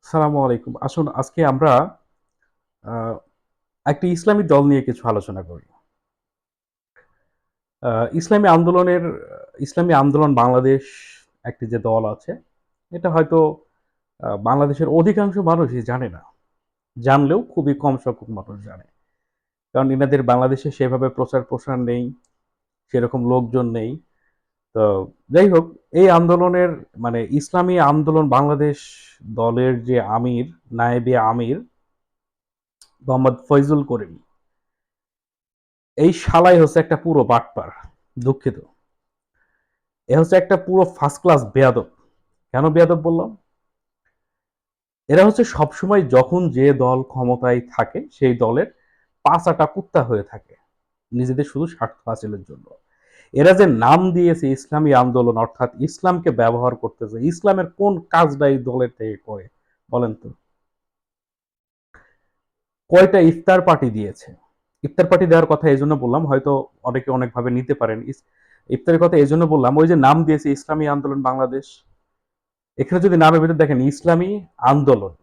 আসসালামু আলাইকুম। আসুন আজকে আমরা আ একটি ইসলামী দল নিয়ে কিছু আলোচনা করি। আ ইসলামী আন্দোলনের ইসলামী আন্দোলন বাংলাদেশ একটি যে দল আছে, এটা হয়তো বাংলাদেশের অধিকাংশ মানুষই জানে না। জানলেও খুবই কম সংখ্যক মানুষ জানে। কারণ এনাদের বাংলাদেশে সেভাবে প্রচার-প্রসার নেই, সেরকম লোকজন নেই। তো যাই হোক, এই আন্দোলনের মানে ইসলামী আন্দোলন বাংলাদেশ দলের যে আমির, নায়েবে আমির মোহাম্মদ ফয়জুল করিম এই শালাই হচ্ছে একটা পুরো বাটপার। দুঃখিত। এ হচ্ছে একটা পুরো ফার্স্ট ক্লাস বেয়াদব। কেন বেয়াদব বললাম? এরা হচ্ছে সবসময় যখন যে দল ক্ষমতায় থাকে সেই দলের পাঁচাটা কুত্তা হয়ে থাকে। নিজেদের শুধু স্বার্থ হাসিলের জন্য। এরা যে নাম দিয়েছে ইসলামী আন্দোলন অর্থাৎ ইসলামকে ব্যবহার করতেছে। ইসলামের কোন কাজটা এই দলের থেকে করে? বলেন তো? কয়টা ইফতার পার্টি দিয়েছে? ইফতার পার্টি দেওয়ার কথা এজন্য বললাম, হয়তো অনেকে অনেকভাবে নিতে পারেন। ইফতারের কথা এজন্য বললাম, ওই যে নাম দিয়েছে ইসলামী আন্দোলন বাংলাদেশ। এখানে যদি নামের ভিতরে দেখেন ইসলামী আন্দোলন,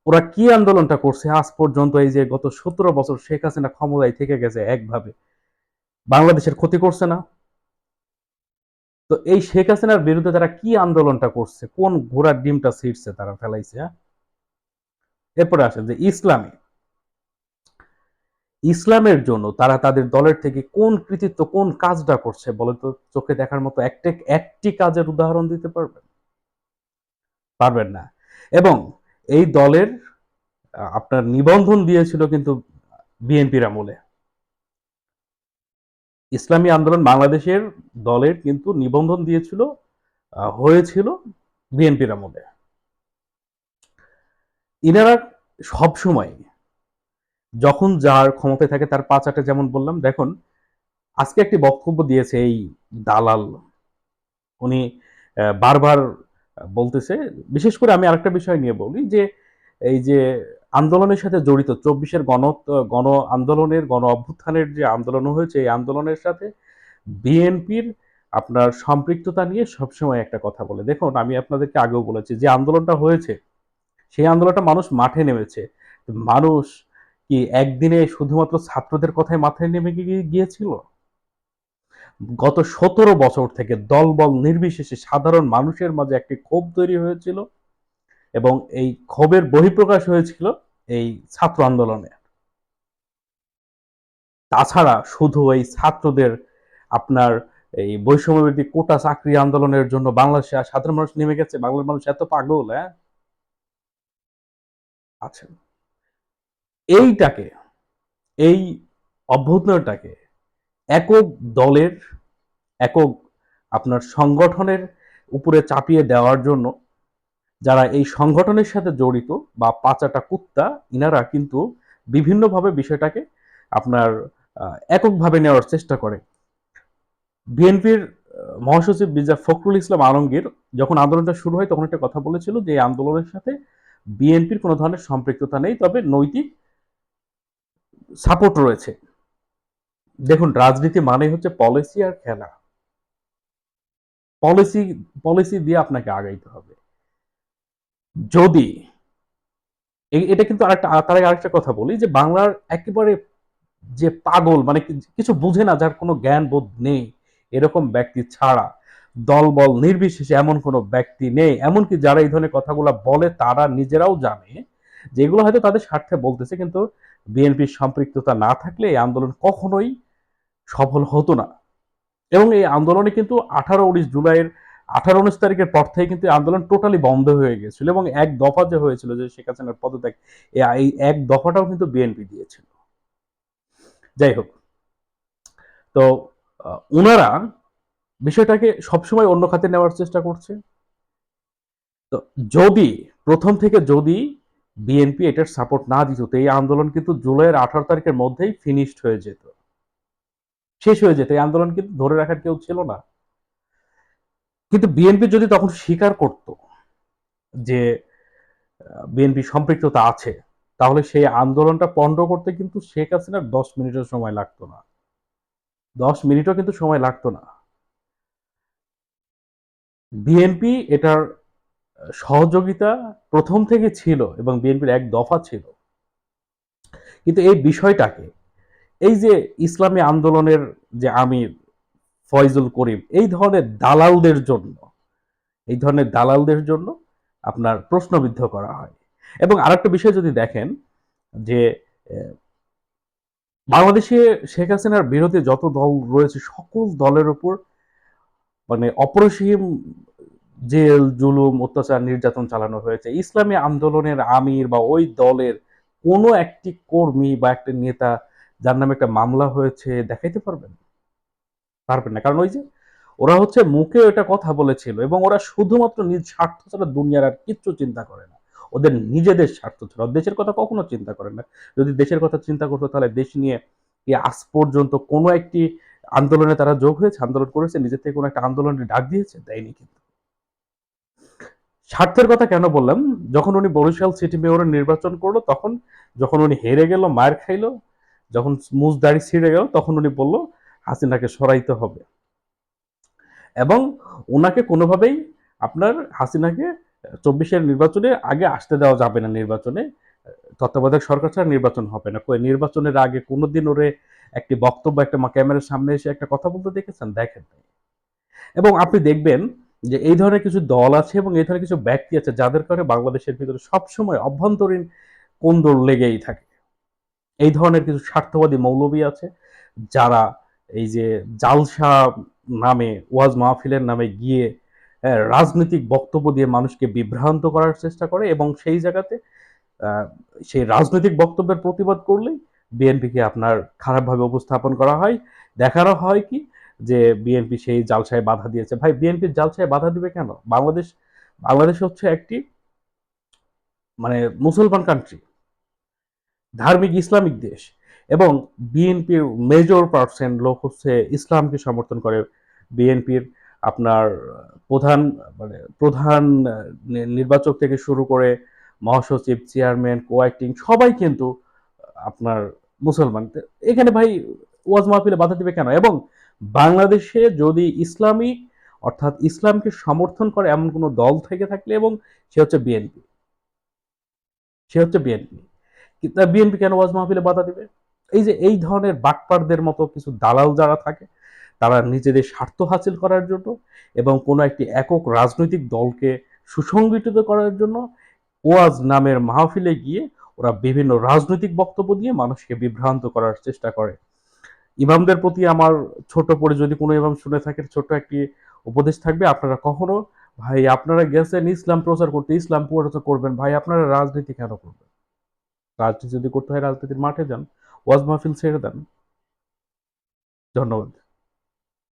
ওরা কি আন্দোলনটা করছে আজ পর্যন্ত? এই যে গত 17 বছর শেখ হাসিনা ক্ষমতায় থেকে গেছে একভাবে, বাংলাদেশের ক্ষতি করছে না? তো এই শেখ হাসিনার বিরুদ্ধে তারা কি আন্দোলনটা করছে? কোন ঘোড়ার ডিমটা ছিঁড়ছে তারা ফেলাইছে? হ্যাঁ? এরপরে আসে যে ইসলামী ইসলামের জন্য তারা তাদের দলের থেকে কোন কৃতিত্ব, কোন কাজটা করছে বলে তো? চোখে দেখার মতো একটি কাজের উদাহরণ দিতে পারবেন? পারবেন না। এবং এই দলের আপনার নিবন্ধন দিয়েছিল কিন্তু বিএনপির আমলে। ইসলামী আন্দোলন বাংলাদেশের দলের কিন্তু নিবন্ধন দিয়েছিল, হয়েছিল বিএনপির আমলে। ইনারা সবসময় যখন যার ক্ষমতায় থাকে তার পাঁচাটে, যেমন বললাম, দেখুন আজকে একটি বক্তব্য দিয়েছে এই দালাল। উনি বারবার বলতেছে, বিশেষ করে আমি আরেকটা বিষয় নিয়ে বলি যে এই যে আন্দোলনের সাথে জড়িত 24-এর গণ আন্দোলনের, গণ অভ্যুত্থানের যে আন্দোলন হয়েছে, এই আন্দোলনের সাথে বিএনপির আপনার সম্পৃক্ততা নিয়ে সবসময় একটা কথা বলে। দেখুন আমি আপনাদেরকে আগেও বলেছি যে আন্দোলনটা হয়েছে, সেই আন্দোলনটা মানুষ মাঠে নেমেছে। মানুষ কি একদিনে শুধুমাত্র ছাত্রদের কথায় মাথায় নেমে গিয়েছিল? গত 17 বছর থেকে দলবল নির্বিশেষে সাধারণ মানুষের মাঝে একটি ক্ষোভ তৈরি হয়েছিল এবং এই ক্ষোভের বহিঃপ্রকাশ হয়েছিল এই ছাত্র আন্দোলনে। তাছাড়া শুধু এই ছাত্রদের আপনার এই বৈষম্যবিরোধী কোটা চাকরি আন্দোলনের জন্য বাংলাদেশে সাধারণ মানুষ নেমে গেছে? বাংলার মানুষ এত পাগল? হ্যাঁ, আচ্ছা, এইটাকে, এই অভ্যুদয়টাকে একক দলের, একক আপনার সংগঠনের উপরে চাপিয়ে দেওয়ার জন্য যারা এই সংগঠনের সাথে জড়িত বা পাঁচাটা কুত্তা, ইনারা কিন্তু বিভিন্নভাবে বিষয়টাকে আপনার এককভাবে নেওয়ার চেষ্টা করে। বিএনপির মহাসচিব মির্জা ফখরুল ইসলাম আলমগীর যখন আন্দোলনটা শুরু হয় তখন একটা কথা বলেছিল যে এই আন্দোলনের সাথে বিএনপির কোনো ধরনের সম্পৃক্ততা নেই, তবে নৈতিক সাপোর্ট রয়েছে। দেখুন রাজনীতি মানে হচ্ছে পলিসি আর খেলা। পলিসি পলিসি দিয়ে আপনাকে আগাইতে হবে। যদি এটা কিন্তু আরেকটা, তার আগে আরেকটা কথা বলি যে বাংলার একেবারে যে পাগল মানে কিছু বুঝে না, যার কোনো জ্ঞান বোধ নেই, এরকম ব্যক্তি ছাড়া দলবল নির্বিশেষে এমন কোনো ব্যক্তি নেই। এমনকি যারা এই ধরনের কথাগুলো বলে তারা নিজেরাও জানে যেগুলো হয়তো তাদের স্বার্থে বলতেছে, কিন্তু বিএনপির সম্পৃক্ততা না থাকলে এই আন্দোলন কখনোই সফল হতো না। এবং এই আন্দোলনে কিন্তু 18-19 জুলাইয়ের 18-19 তারিখের পর থেকে কিন্তু আন্দোলন টোটালি বন্ধ হয়ে গেছিল এবং এক দফা যে হয়েছিল যে শেখ হাসিনার পদত্যাগ, এই এক দফাটাও কিন্তু বিএনপি দিয়েছিল। যাই হোক, তো উনারা বিষয়টাকে সবসময় অন্য খাতে নেওয়ার চেষ্টা করছে। তো যদি প্রথম থেকে যদি বিএনপি এটার সাপোর্ট না দিত তো এই আন্দোলন কিন্তু জুলাইয়ের 18 তারিখের মধ্যেই ফিনিশড হয়ে যেত, শেষ হয়ে যেত। এই আন্দোলন কিন্তু ধরে রাখার কেউ ছিল না। কিন্তু বিএনপি যদি তখন স্বীকার করত যে বিএনপি সম্পৃক্ততা আছে, তাহলে সেই আন্দোলনটা পণ্ড করতে কিন্তু শেখ হাসিনার 10 মিনিটের সময় লাগতো না। 10 মিনিটও কিন্তু সময় লাগতো না। বিএনপি এটার সহযোগিতা প্রথম থেকে ছিল এবং বিএনপির এক দফা ছিল, কিন্তু এই বিষয়টাকে, এই যে ইসলামী আন্দোলনের যে আমির ফয়জুল করিম, এই ধরনের দালালদের জন্য আপনার প্রশ্নবিদ্ধ করা হয়। এবং আরেকটা বিষয় যদি দেখেন যে বাংলাদেশে শেখ হাসিনার বিরোধী যত দল রয়েছে সকল দলের উপর মানে অপরিসীম জেল জুলুম অত্যাচার নির্যাতন চালানো হয়েছে। ইসলামী আন্দোলনের আমির বা ওই দলের কোনো একটি কর্মী বা একটা নেতা যার নামে একটা মামলা হয়েছে দেখাইতে পারবেন না, কারণ ওই যে ওরা হচ্ছে মুখে ওটা কথা বলেছিল এবং ওরা শুধুমাত্র নিজ স্বার্থ ছাড়া দুনিয়ার আর কিচ্ছু চিন্তা করে না। ওদের নিজেদের স্বার্থ ছাড়া দেশের কথা কখনো চিন্তা করে না। যদি দেশের কথা চিন্তা করতো তাহলে দেশ নিয়ে কি আজ পর্যন্ত কোনো একটি আন্দোলনে তারা যোগ হয়েছে, আন্দোলন করেছে, নিজের থেকে কোনো একটা আন্দোলনে ডাক দিয়েছে? দেয়নি। কিন্তু স্বার্থের কথা কেন বললাম, যখন উনি বরিশাল সিটি মেয়রের নির্বাচন করলো, তখন যখন উনি হেরে গেল, মার খাইলো, যখন মুজ দাড়ি ছিঁড়ে গেল, তখন উনি বলল হাসিনাকে সরাইতে হবে এবং ওনাকে কোনোভাবেই আপনার হাসিনাকে 24-এর নির্বাচনে আগে আসতে দেওয়া যাবে না। নির্বাচনে তত্ত্বাবধায়ক সরকার ছাড়া নির্বাচন হবে না। নির্বাচনের আগে কোনোদিন ওরে একটি বক্তব্য একটা ক্যামেরার সামনে এসে একটা কথা বলতে দেখেছেন? দেখেন নাই। এবং আপনি দেখবেন যে এই ধরনের কিছু দল আছে এবং এই ধরনের কিছু ব্যক্তি আছে যাদের কারণে বাংলাদেশের ভিতরে সবসময় অভ্যন্তরীণ কোন্দল লেগেই থাকে। এই ধরনের কিছু স্বার্থবাদী মৌলবী আছে যারা এই যে জালসা নামে, ওয়াজ মাহফিলের নামে গিয়ে রাজনৈতিক বক্তব্য দিয়ে মানুষকে বিভ্রান্ত করার চেষ্টা করে এবং সেই জায়গাতে আহ, সেই রাজনৈতিক বক্তব্যের প্রতিবাদ করলেই বিএনপিকে আপনার খারাপভাবে উপস্থাপন করা হয়। দেখানো হয় কি যে বিএনপি সেই জালসায় বাধা দিয়েছে। ভাই, বিএনপির জালসায় বাধা দিবে কেন? বাংলাদেশ হচ্ছে একটি মানে মুসলমান কান্ট্রি, ধার্মিক ইসলামিক দেশ, এবং বিএনপির মেজর পার্সেন্ট লোক হচ্ছে ইসলামকে সমর্থন করে। বিএনপির আপনার প্রধান প্রধান নির্বাচক থেকে শুরু করে মহাসচিব, চেয়ারম্যান, কোয়াইটিং সবাই কিন্তু আপনার মুসলমান। এখানে ভাই ওয়াজ মাহফিলে বাধা দিবে কেন? এবং বাংলাদেশে যদি ইসলামিক অর্থাৎ ইসলামকে সমর্থন করে এমন কোনো দল থেকে থাকলে, এবং সে হচ্ছে বিএনপি, বিএনপি কেন ওয়াজ মাহফিলে বাধা দিবে? এই যে এই ধরনের বাটপারদের মতো কিছু দালাল যারা থাকে, তারা নিজেদের স্বার্থ হাসিল করার জন্য এবং কোনো একটি একক রাজনৈতিক দলকে সুসংগঠিত করার জন্য ওয়াজ নামের মাহফিলে গিয়ে ওরা বিভিন্ন রাজনৈতিক বক্তব্য দিয়ে মানুষকে বিভ্রান্ত করার চেষ্টা করে। ইমামদের প্রতি আমার ছোট করে যদি কোনো ইমাম শুনে থাকেন, ছোট একটি উপদেশ থাকবে, আপনারা কখনো, ভাই আপনারা গেছেন ইসলাম প্রচার করতে, ইসলাম প্রচার করবেন, ভাই আপনারা রাজনীতি কেন করবেন? রাজনীতি যদি করতে হয় রাজনীতির মাঠে যান, ওয়াজ মাহফিল ছেড়ে দেন। ধন্যবাদ।